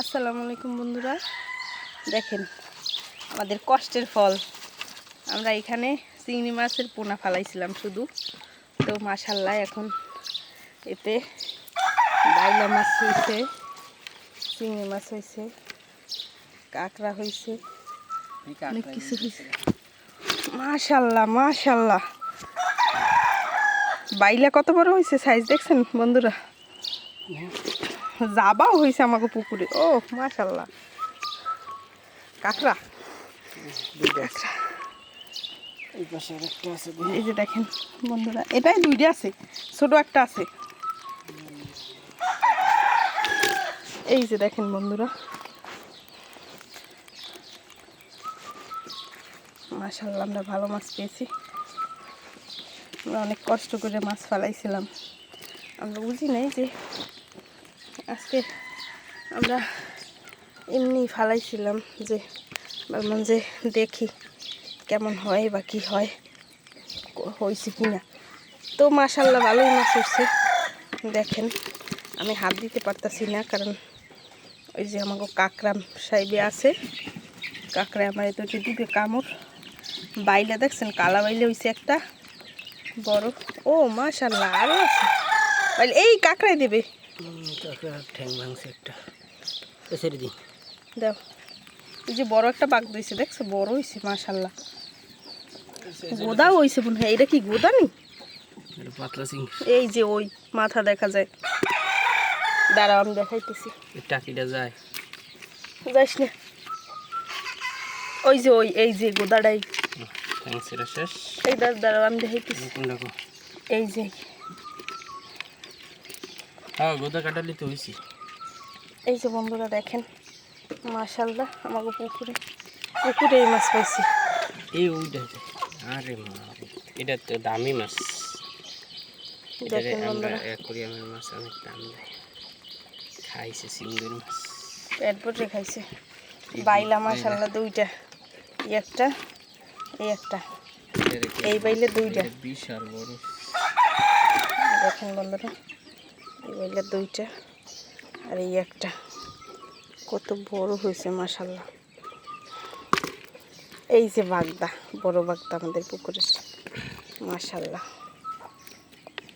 আসসালামু আলাইকুম বন্ধুরা, দেখেন আমাদের কষ্টের ফল। আমরা এখানে চিংড়ি মাছের পোনা ফালাইছিলাম শুধু, তো মাশাআল্লাহ এখন এতে বাইলা মাছ হয়েছে, চিংড়ি মাছ হয়েছে, কাঁকড়া হয়েছে, অনেক কিছু হয়েছে। মাশাআল্লাহ মাশাআল্লাহ, বাইলা কত বড় হয়েছে, সাইজ দেখছেন বন্ধুরা? জাবাও হয়েছে আমাকে পুকুরে। ও মাশাআল্লাহ, কাঁকড়া এই যে দেখেন বন্ধুরা, এটাই দুইটা আছে, ছোট একটা আছে। এই যে দেখেন বন্ধুরা, মাশাআল্লাহ আমরা ভালো মাছ পেয়েছি। আমরা অনেক কষ্ট করে মাছ ফালাইছিলাম, আমরা বুঝি নাই যে আজকে আমরা এমনি ফালাইছিলাম, যে ভাবলাম যে দেখি কেমন হয় বা কী হয়, হয়েছে কি না। তো মাশাআল্লাহ ভালোই মাছ হচ্ছে। দেখেন আমি হাত দিতে পারতাছি না, কারণ ওই যে আমাকে কাঁকড়া সাইবে আছে, কাঁকড়া আমার এত দিবে কামড়। বাইলে দেখছেন কালা বাইলে হয়েছে একটা বড়। ও মাশাআল্লাহ আরও আছে বাইলে, এই কাঁকড়াই দেবে। ঠ্যাং ভাঙছে একটা, ছেড়ে দিই দাও। এই যে বড় একটা বাঘ দিয়েছে, দেখছো বড় হয়েছে মাশাআল্লাহ, গোদাও হয়েছে মনে হয়। এটা কি গোদা নি? পাতলা চিংড়ি। এই যে ওই মাথা দেখা যায়, দাঁড়াও আমি দেখাইতেছি। টাকিটা যায়, যাইস না। ওই যে ওই এই যে গোদাটাই, শেষ। এই দাঁড়াও আমি দেখাইতেছি। এই যে হ্যাঁ, গোদা কাটালি তো হয়েছি। এই যে বন্ধুরা দেখেন মাশাআল্লাহ আমাকে পুকুরে এই মাছ পাইছি। এই ওইটা, আরে এটা তো দামি মাছ। দেখেন আমরা বন্ধুরা, অ্যাকোরিয়ামের মাছ অনেক দাম দেয়। খাইছে সিঙ্গেল মাছ, পেট ভরে খাইছে। বাইলা মাশাআল্লাহ দুইটা, এই একটা এই একটা, এই বাইলে দুইটা। বিশাল বড়। দেখেন বন্ধুরা, এই বাইলে দুইটা আর এই একটা, কত বড় হয়েছে মাশাআল্লাহ। এই যে বাগদা, বড় বাগদা আমাদের পুকুরের, মাশাআল্লাহ।